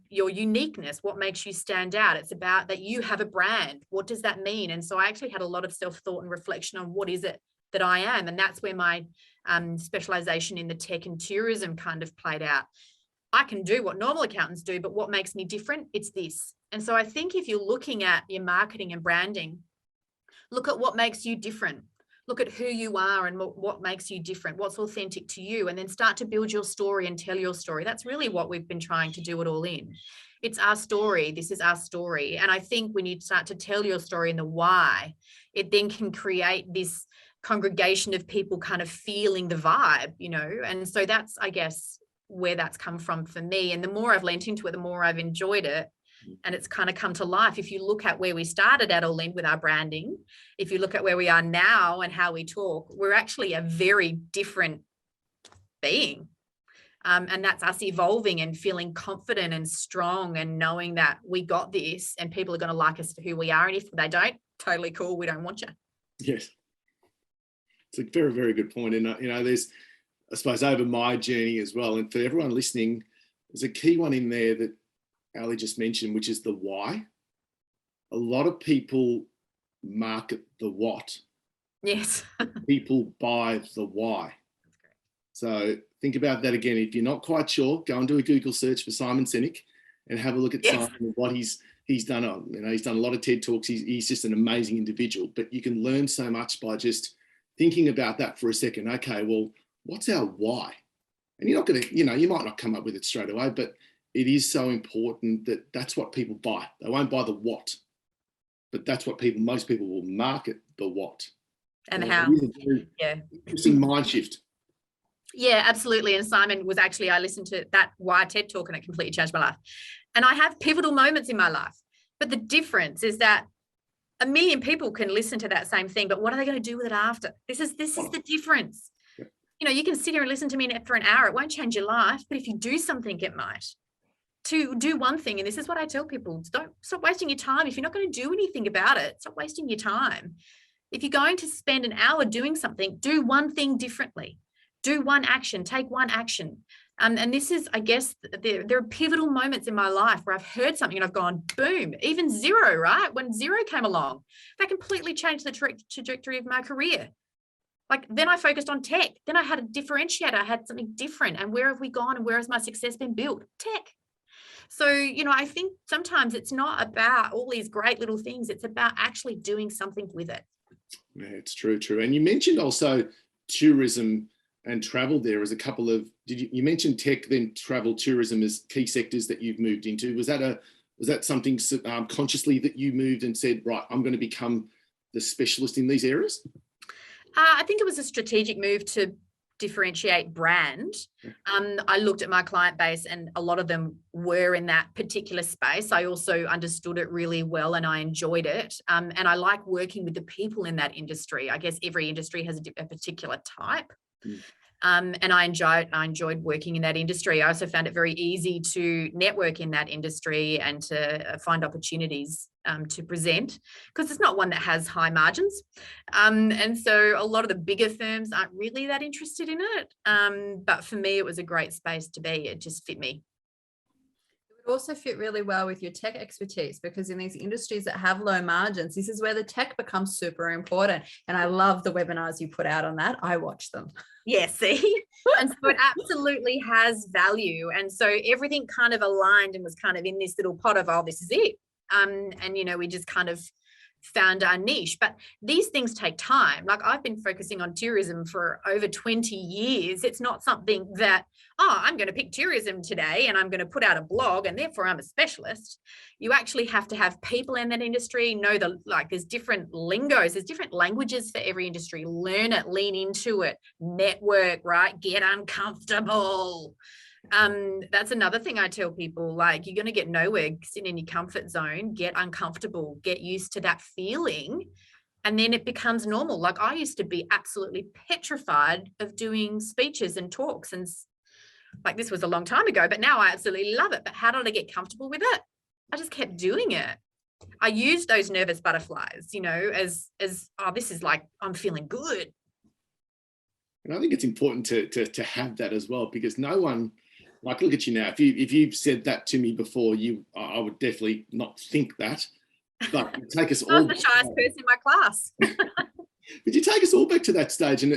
your uniqueness. What makes you stand out? It's about that you have a brand. What does that mean? And so I actually had a lot of self-thought and reflection on what is it that I am. And that's where my specialization in the tech and tourism kind of played out. I can do what normal accountants do, but what makes me different? It's this. And so I think if you're looking at your marketing and branding, look at what makes you different. Look at who you are and what makes you different, what's authentic to you, and then start to build your story and tell your story. That's really what we've been trying to do it all in. It's our story. This is our story. And I think when you start to tell your story and the why, it then can create this congregation of people kind of feeling the vibe, you know. And so that's, I guess, where that's come from for me. And the more I've lent into it, the more I've enjoyed it. And it's kind of come to life. If you look at where we started at All In with our branding, if you look at where we are now and how we talk, we're actually a very different being. And that's us evolving and feeling confident and strong and knowing that we got this and people are going to like us for who we are. And if they don't, totally cool. We don't want you. Yes. It's a very, very good point. And, there's, I suppose, over my journey as well, and for everyone listening, there's a key one in there that Aly just mentioned, which is the why. A lot of people market the what. Yes. People buy the why. So think about that again. If you're not quite sure, go and do a Google search for Simon Sinek and have a look at Simon and what he's done. He's done a lot of TED Talks. He's just an amazing individual, but you can learn so much by just thinking about that for a second. Okay, well, what's our why? And you're not going to, you might not come up with it straight away, but it is so important that that's what people buy. They won't buy the what, but that's what most people will market, the what. And how. Yeah. Interesting mind shift. Yeah, absolutely. And Simon was actually, I listened to that Why TED Talk and it completely changed my life. And I have pivotal moments in my life. But the difference is that 1 million people can listen to that same thing, but what are they going to do with it after? This is the difference. Yeah. You can sit here and listen to me for an hour. It won't change your life, but if you do something, it might. To do one thing, and this is what I tell people, stop wasting your time. If you're not going to do anything about it, stop wasting your time. If you're going to spend an hour doing something, do one thing differently. Do one action, take one action. And this is, I guess, there are pivotal moments in my life where I've heard something and I've gone, boom, even Zero, right? When Zero came along, that completely changed the trajectory of my career. Like then I focused on tech. Then I had a differentiator. I had something different. And where have we gone and where has my success been built? Tech. So, I think sometimes it's not about all these great little things. It's about actually doing something with it. Yeah, it's true. And you mentioned also tourism and travel there as a couple of, you mentioned tech, then travel, tourism as key sectors that you've moved into. Was that something consciously that you moved and said, right, I'm going to become the specialist in these areas? I think it was a strategic move to differentiate brand. I looked at my client base and a lot of them were in that particular space. I also understood it really well and I enjoyed it. And I like working with the people in that industry. I guess every industry has a particular type. And I enjoyed working in that industry. I also found it very easy to network in that industry and to find opportunities to present, because it's not one that has high margins. And so a lot of the bigger firms aren't really that interested in it. But for me, it was a great space to be. It just fit me. It would also fit really well with your tech expertise, because in these industries that have low margins, this is where the tech becomes super important. And I love the webinars you put out on that. I watch them. Yeah, see? And so it absolutely has value. And so everything kind of aligned and was kind of in this little pot of, oh, this is it. And, we just kind of found our niche. But these things take time. Like I've been focusing on tourism for over 20 years. It's not something that, I'm going to pick tourism today and I'm going to put out a blog and therefore I'm a specialist. You actually have to have people in that industry, know there's different lingos, there's different languages for every industry. Learn it, lean into it, network, right? Get uncomfortable. That's another thing I tell people, like you're going to get nowhere sitting in your comfort zone, get uncomfortable, get used to that feeling. And then it becomes normal. Like I used to be absolutely petrified of doing speeches and talks. And like this was a long time ago, but now I absolutely love it. But how did I get comfortable with it? I just kept doing it. I used those nervous butterflies, as this is like, I'm feeling good. And I think it's important to have that as well, because no one, like, look at you now. If you've said that to me before, I would definitely not think that. But you take us all. I'm the shyest person in my class. But you take us all back to that stage, and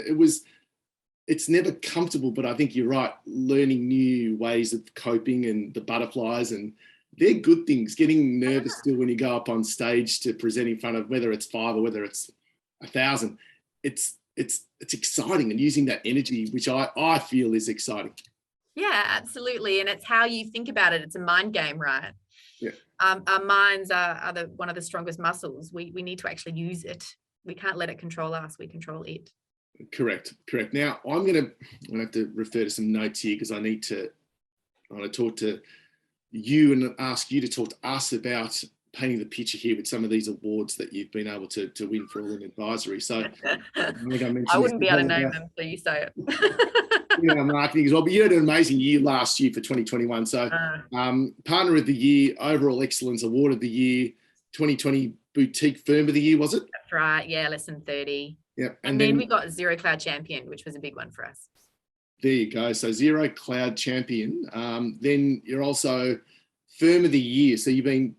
it's never comfortable. But I think you're right. Learning new ways of coping and the butterflies, and they're good things. Getting nervous still when you go up on stage to present in front of, whether it's 5 or whether it's 1,000, it's exciting, and using that energy, which I feel is exciting. Yeah, absolutely. And it's how you think about it. It's a mind game, right? Yeah. Our minds are one of the strongest muscles. We need to actually use it. We can't let it control us. We control it. Correct. Now I'm going to have to refer to some notes here, because I want to talk to you and ask you to talk to us about painting the picture here with some of these awards that you've been able to win for All In Advisory. So I wouldn't be able to name them, so you say it. marketing as well. But you had an amazing year last year for 2021. So Partner of the Year, Overall Excellence Award of the Year, 2020 Boutique Firm of the Year, was it? That's right. Yeah, less than 30. Yep. And then we got Zero Cloud Champion, which was a big one for us. There you go. So Zero Cloud Champion. Then you're also Firm of the Year. So you've been,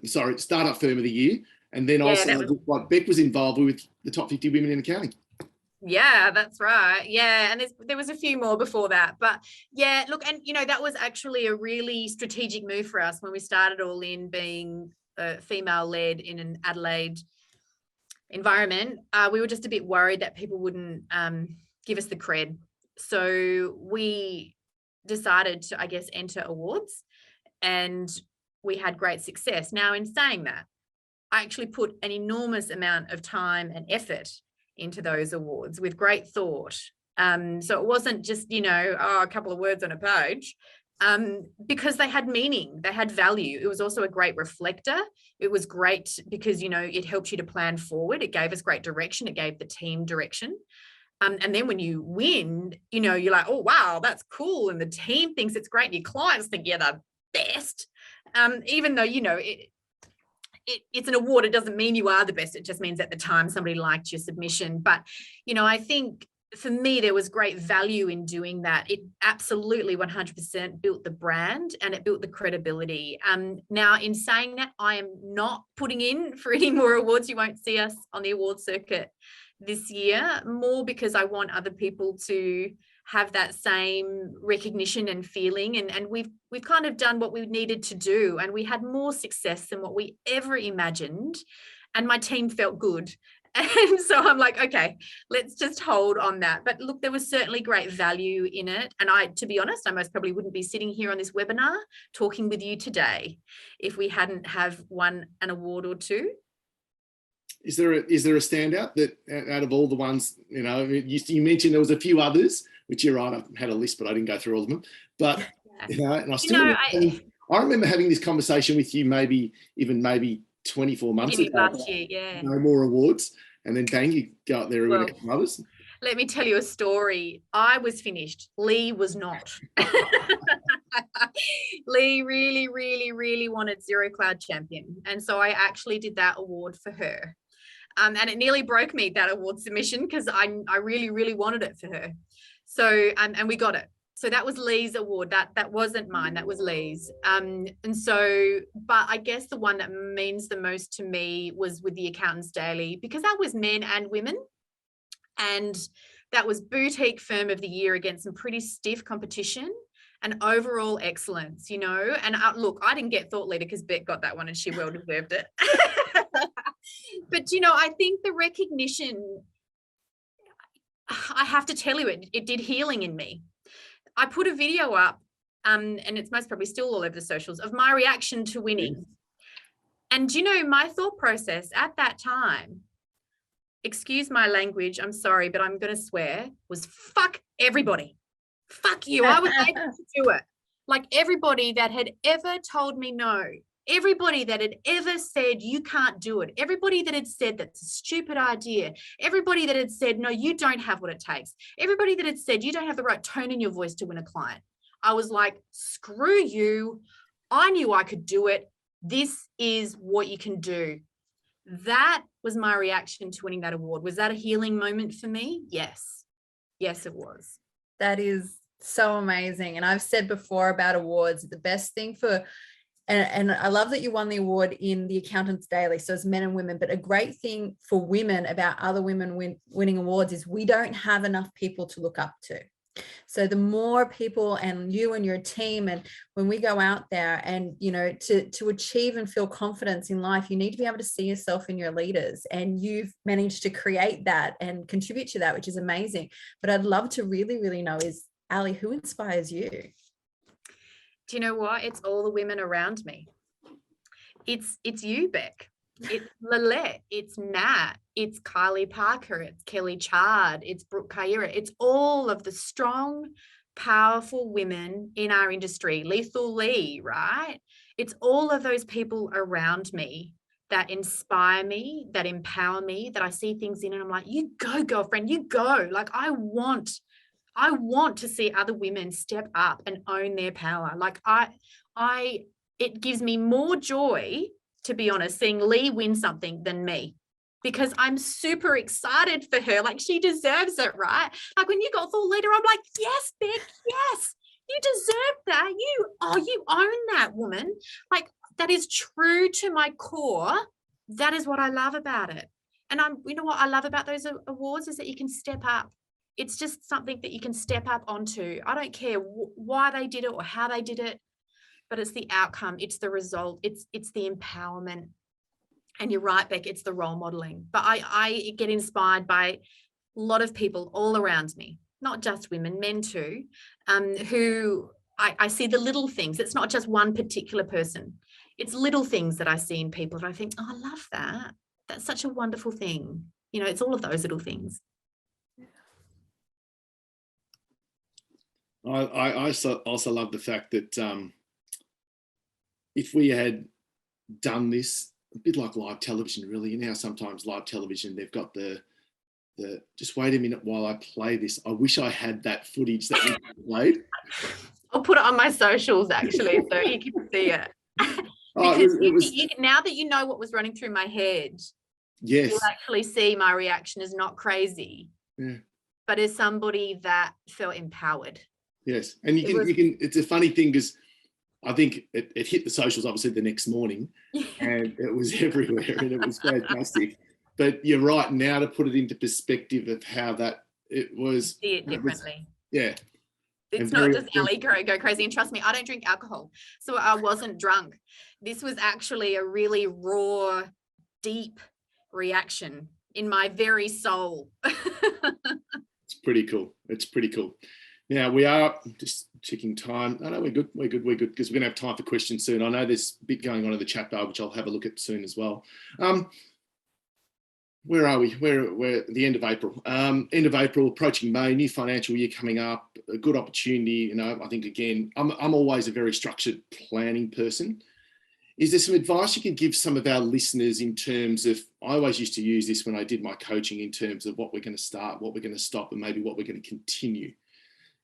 Startup Firm of the Year. And then also what Beck was involved with, the top 50 women in accounting. Yeah, that's right. Yeah. And there was a few more before that. But yeah, look, and, that was actually a really strategic move for us when we started All In, being female-led in an Adelaide environment. We were just a bit worried that people wouldn't give us the cred. So we decided to, I guess, enter awards, and we had great success. Now, in saying that, I actually put an enormous amount of time and effort into those awards with great thought. So it wasn't just, a couple of words on a page, because they had meaning, they had value. It was also a great reflector. It was great because, it helped you to plan forward. It gave us great direction. It gave the team direction. And then when you win, you're like, oh, wow, that's cool. And the team thinks it's great. And your clients think you're the best. Even though, it's an award, it doesn't mean you are the best. It just means at the time somebody liked your submission. But, I think for me, there was great value in doing that. It absolutely 100% built the brand and it built the credibility. Now, in saying that, I am not putting in for any more awards. You won't see us on the award circuit this year, more because I want other people to have that same recognition and feeling. And we've kind of done what we needed to do, and we had more success than what we ever imagined. And my team felt good. And so I'm like, okay, let's just hold on that. But look, there was certainly great value in it. And to be honest, I most probably wouldn't be sitting here on this webinar talking with you today if we hadn't have won an award or two. Is there a standout that out of all the ones, you mentioned there was a few others, which you're right, I had a list, but I didn't go through all of them. But, and I still I remember having this conversation with you maybe 24 months ago. Last year, yeah. No more awards. And then bang, you go out there with some others. Let me tell you a story. I was finished. Lee was not. Lee really, really, really wanted Zero Cloud Champion. And so I actually did that award for her. And it nearly broke me, that award submission, because I really, really wanted it for her. So, and we got it. So that was Lee's award. That wasn't mine. That was Lee's. And so, but I guess the one that means the most to me was with the Accountants Daily, because that was men and women. And that was Boutique Firm of the Year against some pretty stiff competition and overall excellence, And look, I didn't get thought leader because Beck got that one and she well deserved it. But, I think the recognition, I have to tell you, it did healing in me. I put a video up, and it's most probably still all over the socials, of my reaction to winning. And, my thought process at that time, excuse my language, I'm sorry, but I'm going to swear, was fuck everybody. Fuck you. I was able to do it. Like everybody that had ever told me no, everybody that had ever said you can't do it, everybody that had said that's a stupid idea, everybody that had said, no, you don't have what it takes, everybody that had said you don't have the right tone in your voice to win a client. I was like, screw you. I knew I could do it. This is what you can do. That was my reaction to winning that award. Was that a healing moment for me? Yes. Yes, it was. That is so amazing. And I've said before about awards, the best thing for, and I love that you won the award in the Accountants Daily, so it's men and women, but a great thing for women about other women winning awards is we don't have enough people to look up to. So the more people and you and your team, and when we go out there and, to achieve and feel confidence in life, you need to be able to see yourself in your leaders, and you've managed to create that and contribute to that, which is amazing. But I'd love to really, really know is, Aly, who inspires you? Do you know what? It's all the women around me. It's you, Beck. It's Lillette, it's Nat, it's Kylie Parker, it's Kelly Chard, it's Brooke Kaira. It's all of the strong, powerful women in our industry. Lethal Lee, right? It's all of those people around me that inspire me, that empower me, that I see things in and I'm like, you go, girlfriend, you go. Like I want I want to see other women step up and own their power. Like it gives me more joy, to be honest, seeing Lee win something than me, because I'm super excited for her. Like, she deserves it, right? Like, when you got thought leader, I'm like, yes, Beck, yes, you deserve that. You own that, woman. Like, that is true to my core. That is what I love about it. And you know what I love about those awards is that you can step up. It's just something that you can step up onto. I don't care why they did it or how they did it, but it's the outcome. It's the result. It's the empowerment. And you're right, Beck, it's the role modeling. But I get inspired by a lot of people all around me, not just women, men too, who I see the little things. It's not just one particular person. It's little things that I see in people that I think, oh, I love that. That's such a wonderful thing. You know, it's all of those little things. I also love the fact that if we had done this, a bit like live television, really, you know how sometimes live television, they've got the just wait a minute while I play this. I wish I had that footage that we played. I'll put it on my socials, actually, so you can see it. Because now that you know what was running through my head, yes, you'll actually see my reaction is not crazy, but as somebody that felt empowered. Yes, and you can. It's a funny thing because I think it hit the socials obviously the next morning, and it was everywhere, and it was fantastic. But you're right, now to put it into perspective of how it was. See it differently. It's not just Aly go crazy. And trust me, I don't drink alcohol, so I wasn't drunk. This was actually a really raw, deep reaction in my very soul. It's pretty cool. It's pretty cool. Now we are just checking time. No, we're good. We're good because we're going to have time for questions soon. I know there's a bit going on in the chat bar, which I'll have a look at soon as well. Where are we? We're at the end of April. End of April, approaching May, new financial year coming up, a good opportunity. You know, I think again, I'm always a very structured planning person. Is there some advice you can give some of our listeners in terms of, I always used to use this when I did my coaching in terms of what we're going to start, what we're going to stop, and maybe what we're going to continue.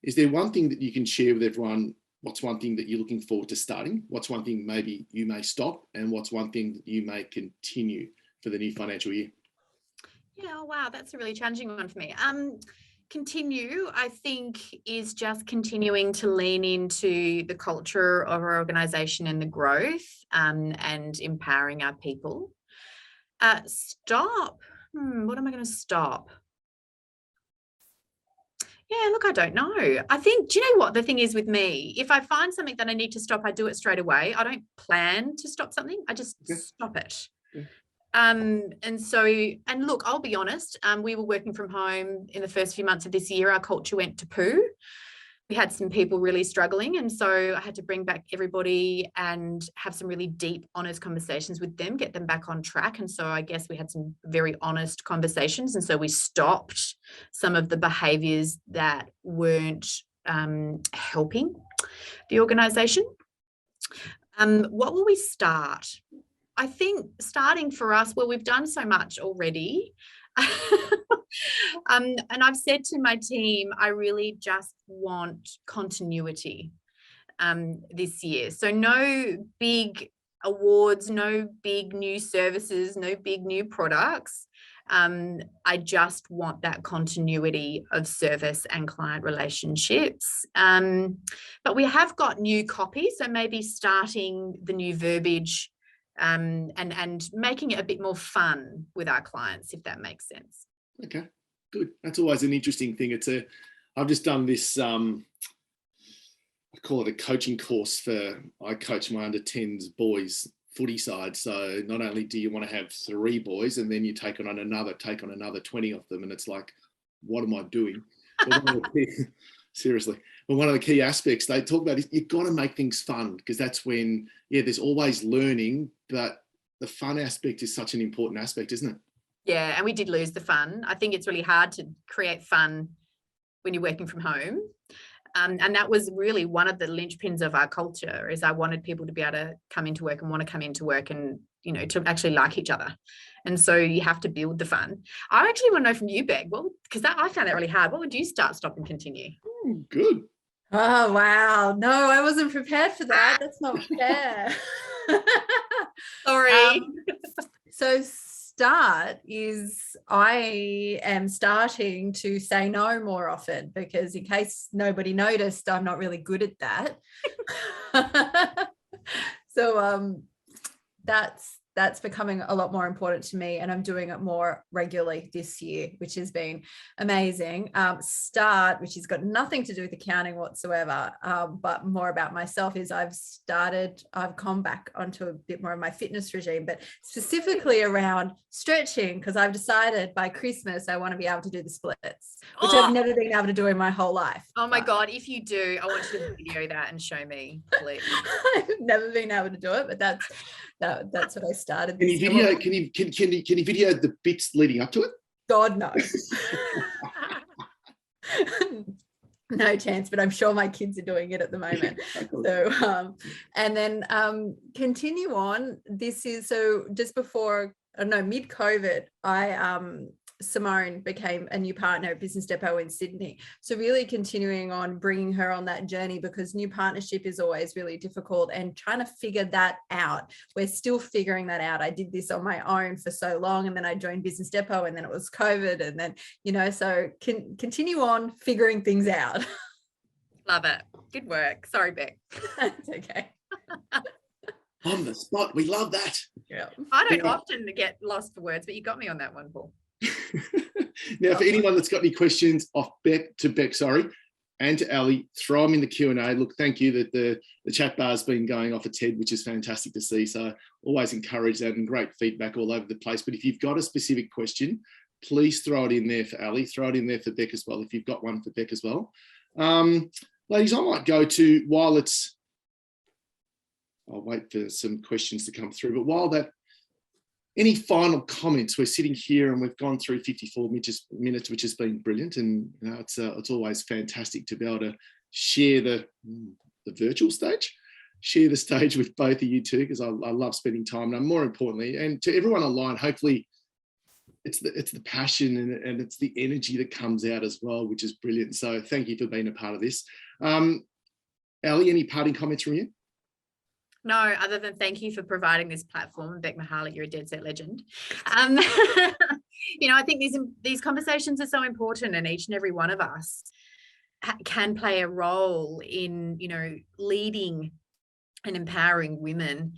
Is there one thing that you can share with everyone? What's one thing that you're looking forward to starting? What's one thing maybe you may stop? And what's one thing that you may continue for the new financial year? Yeah, oh, wow, that's a really challenging one for me. Continue, I think, is just continuing to lean into the culture of our organisation and the growth and empowering our people. Stop. What am I going to stop? Yeah, look, I don't know. I think, do you know what the thing is with me? If I find something that I need to stop, I do it straight away. I don't plan to stop something. I just stop it. And look, I'll be honest. We were working from home in the first few months of this year. Our culture went to poo. We had some people really struggling. And so I had to bring back everybody and have some really deep, honest conversations with them, get them back on track. And so I guess we had some very honest conversations. And so we stopped some of the behaviors that weren't helping the organisation. What will we start? I think starting for us, well, we've done so much already. And I've said to my team, I really just want continuity this year. So no big awards, no big new services, no big new products. I just want that continuity of service and client relationships. But we have got new copy, so maybe starting the new verbiage and making it a bit more fun with our clients, if that makes sense. Okay, good. That's always an interesting thing. I've just done this, I call it a coaching course I coach my under 10s boys footy side. So not only do you want to have 3 boys and then you take on another 20 of them. And it's like, what am I doing? Seriously. But one of the key aspects they talk about is you've got to make things fun, because that's when, there's always learning, but the fun aspect is such an important aspect, isn't it? Yeah, and we did lose the fun. I think it's really hard to create fun when you're working from home. And that was really one of the linchpins of our culture, is I wanted people to be able to come into work and want to come into work and you know, to actually like each other. And so you have to build the fun. I actually want to know from you, Beck, because I found that really hard. What would you start, stop, and continue? Good. Oh, wow. No, I wasn't prepared for that. That's not fair. Sorry. So start is I am starting to say no more often, because in case nobody noticed, I'm not really good at that. So that's becoming a lot more important to me, and I'm doing it more regularly this year, which has been amazing. Start, which has got nothing to do with accounting whatsoever, but more about myself, is I've come back onto a bit more of my fitness regime, but specifically around stretching, because I've decided by Christmas I want to be able to do the splits, which I've never been able to do in my whole life. Oh my God, if you do, I want you to video that and show me, please. I've never been able to do it, but that's what I started. Can you video the bits leading up to it? God, no. No chance, but I'm sure my kids are doing it at the moment. So and then continue on. This is so just before, mid-COVID, Simone became a new partner at Business Depot in Sydney. So really continuing on bringing her on that journey, because new partnership is always really difficult, and trying to figure that out. We're still figuring that out. I did this on my own for so long, and then I joined Business Depot, and then it was COVID, and then, so continue on figuring things out. Love it. Good work. Sorry, Beck. That's okay. On the spot. We love that. Yeah. I don't often get lost for words, but you got me on that one, Paul. Now, for anyone that's got any questions off Beck, and to Aly, throw them in the Q&A. Look, thank you that the chat bar's been going off its head, which is fantastic to see. So always encourage that, and great feedback all over the place. But if you've got a specific question, please throw it in there for Aly. Throw it in there for Beck as well, if you've got one for Beck as well. Ladies, I might go to, I'll wait for some questions to come through, but while that, any final comments? We're sitting here and we've gone through 54 minutes, which has been brilliant. And it's always fantastic to be able to share the virtual stage, share the stage with both of you too, because I love spending time. And more importantly, and to everyone online, hopefully it's the passion and it's the energy that comes out as well, which is brilliant. So thank you for being a part of this. Aly, any parting comments from you? No, other than thank you for providing this platform. Rebecca Mihalic, you're a dead set legend. I think these conversations are so important, and each and every one of us can play a role in, leading and empowering women.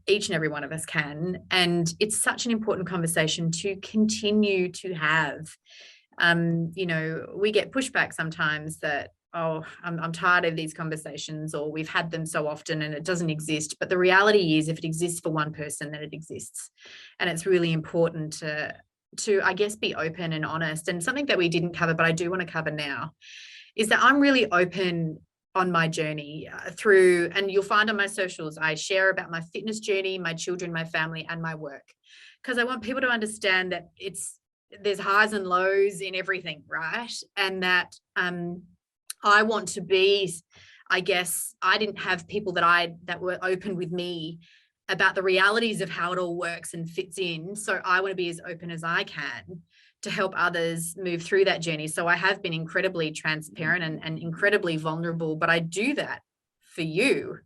Each and every one of us can. And it's such an important conversation to continue to have. We get pushback sometimes that, I'm tired of these conversations, or we've had them so often and it doesn't exist. But the reality is, if it exists for one person, then it exists. And it's really important to I guess, be open and honest. And something that we didn't cover, but I do want to cover now, is that I'm really open on my journey through, and you'll find on my socials, I share about my fitness journey, my children, my family, and my work. Because I want people to understand that there's highs and lows in everything, right? And that I want to be, I guess, I didn't have people that were open with me about the realities of how it all works and fits in. So I want to be as open as I can to help others move through that journey. So I have been incredibly transparent and incredibly vulnerable, but I do that for you.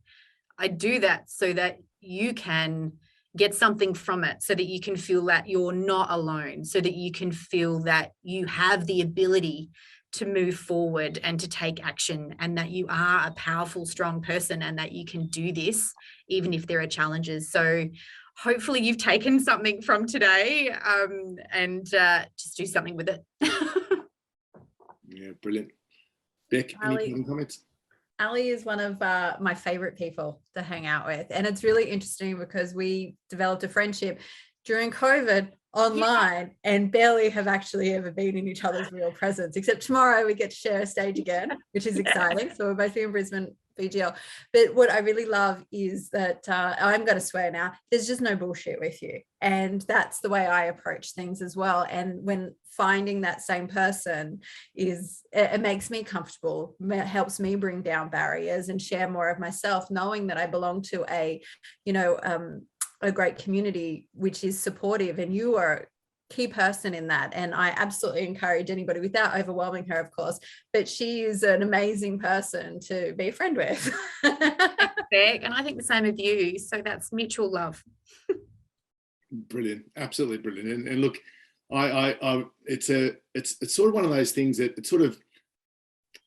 I do that so that you can get something from it, so that you can feel that you're not alone, so that you can feel that you have the ability to move forward and to take action, and that you are a powerful, strong person, and that you can do this even if there are challenges. So hopefully you've taken something from today, and just do something with it. Yeah, brilliant. Beck, any comments? Aly is one of my favorite people to hang out with. And it's really interesting because we developed a friendship during COVID online and barely have actually ever been in each other's real presence, except tomorrow we get to share a stage again, which is exciting. So we're both in Brisbane VGL. But what I really love is that I'm going to swear now, there's just no bullshit with you. And that's the way I approach things as well. And when finding that same person it makes me comfortable, it helps me bring down barriers and share more of myself, knowing that I belong to a great community which is supportive, and you are a key person in that. And I absolutely encourage anybody, without overwhelming her, of course, but she is an amazing person to be a friend with. Beck, and I think the same of you. So that's mutual love. Brilliant, absolutely brilliant. And look, it's sort of one of those things that it's sort of,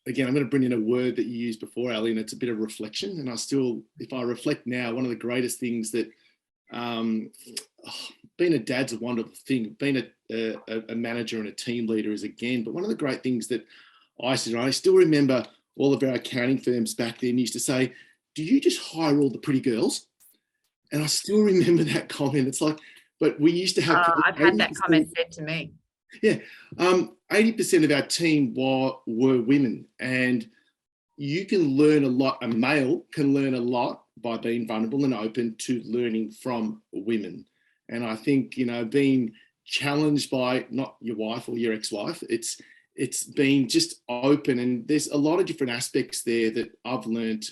again, I'm going to bring in a word that you used before, Aly, and it's a bit of reflection. And I still, if I reflect now, one of the greatest things that being a dad's a wonderful thing. Being a manager and a team leader is again, but one of the great things that I still remember all of our accounting firms back then used to say, do you just hire all the pretty girls? And I still remember that comment. It's like, but we used to have. I've had that comment said to me. Yeah. 80% of our team were women, and you can learn a lot. A male can learn a lot by being vulnerable and open to learning from women. And I think, being challenged by not your wife or your ex-wife, it's being just open. And there's a lot of different aspects there that I've learned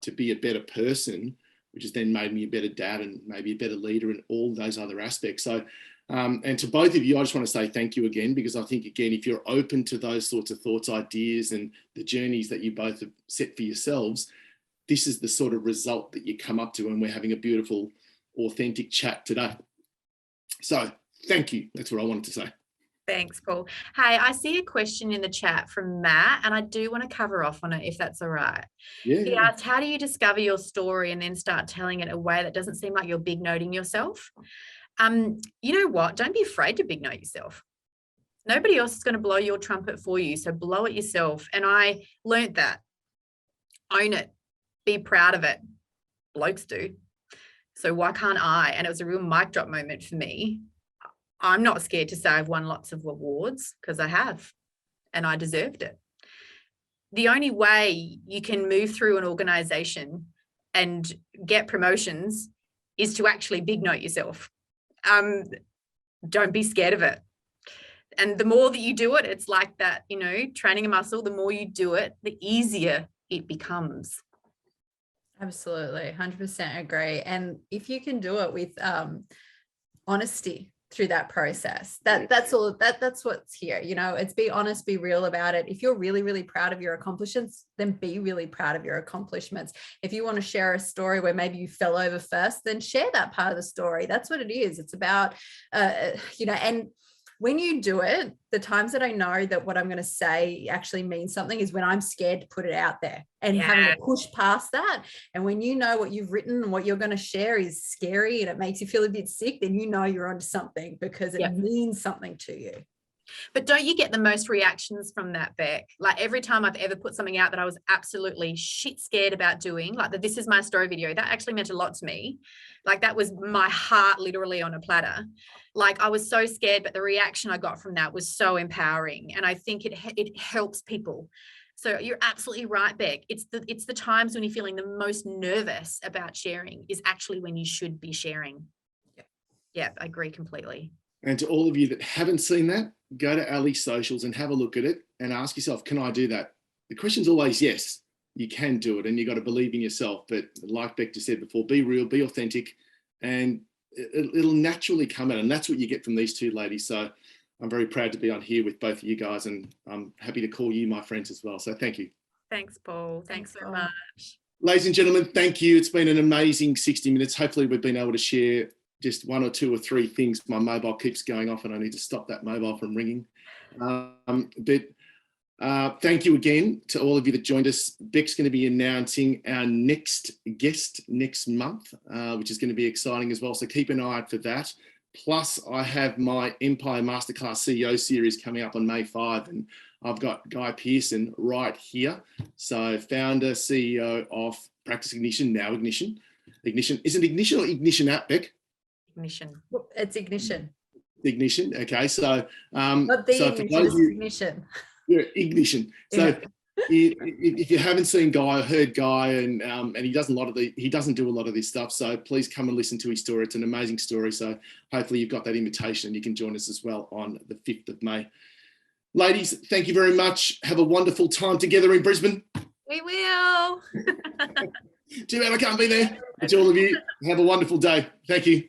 to be a better person, which has then made me a better dad and maybe a better leader and all those other aspects. So, and to both of you, I just want to say thank you again, because I think, again, if you're open to those sorts of thoughts, ideas, and the journeys that you both have set for yourselves, this is the sort of result that you come up to, and we're having a beautiful, authentic chat today. So thank you. That's what I wanted to say. Thanks, Paul. Hey, I see a question in the chat from Matt, and I do want to cover off on it, if that's all right. Yeah. He asked, how do you discover your story and then start telling it in a way that doesn't seem like you're big noting yourself? You know what? Don't be afraid to big note yourself. Nobody else is going to blow your trumpet for you, so blow it yourself. And I learned that. Own it. Be proud of it. Blokes do. So why can't I? And it was a real mic drop moment for me. I'm not scared to say I've won lots of awards, because I have, and I deserved it. The only way you can move through an organization and get promotions is to actually big note yourself. Don't be scared of it. And the more that you do it, it's like that, training a muscle, the more you do it, the easier it becomes. Absolutely. 100% agree. And if you can do it with honesty through that process, that's what's here. It's be honest, be real about it. If you're really, really proud of your accomplishments, then be really proud of your accomplishments. If you want to share a story where maybe you fell over first, then share that part of the story. That's what it is. It's about, and when you do it, the times that I know that what I'm going to say actually means something is when I'm scared to put it out there and having to push past that. And when you know what you've written and what you're going to share is scary and it makes you feel a bit sick, then you know you're onto something, because it means something to you. But don't you get the most reactions from that, Beck? Like every time I've ever put something out that I was absolutely shit scared about doing, like the This Is My Story video, that actually meant a lot to me. Like that was my heart literally on a platter. Like I was so scared, but the reaction I got from that was so empowering. And I think it helps people. So you're absolutely right, Beck. It's the times when you're feeling the most nervous about sharing is actually when you should be sharing. Yeah, I agree completely. And to all of you that haven't seen that, go to Aly's socials and have a look at it and ask yourself, can I do that? The question's always yes, you can do it, and you got to believe in yourself. But like Beck just said before, be real, be authentic, and it'll naturally come out. And that's what you get from these two ladies. So I'm very proud to be on here with both of you guys, and I'm happy to call you my friends as well. So thank you. Thanks, Paul. Thanks so much. Ladies and gentlemen, thank you. It's been an amazing 60 minutes. Hopefully we've been able to share just one or two or three things. My mobile keeps going off and I need to stop that mobile from ringing. Thank you again to all of you that joined us. Beck's going to be announcing our next guest next month, which is going to be exciting as well. So keep an eye out for that. Plus, I have my Empire Masterclass CEO series coming up on May 5, and I've got Guy Pearson right here. So founder, CEO of Practice Ignition, now Ignition. Ignition. Is it Ignition or Ignition app, Beck? Ignition. It's Ignition. Ignition. Okay. So, not the so Ignition, it's Ignition. Yeah, Ignition. So if you haven't seen Guy or heard Guy, and he doesn't do a lot of this stuff. So please come and listen to his story. It's an amazing story. So hopefully you've got that invitation and you can join us as well on the 5th of May. Ladies, thank you very much. Have a wonderful time together in Brisbane. We will. Too bad I can't be there. To all of you, have a wonderful day. Thank you.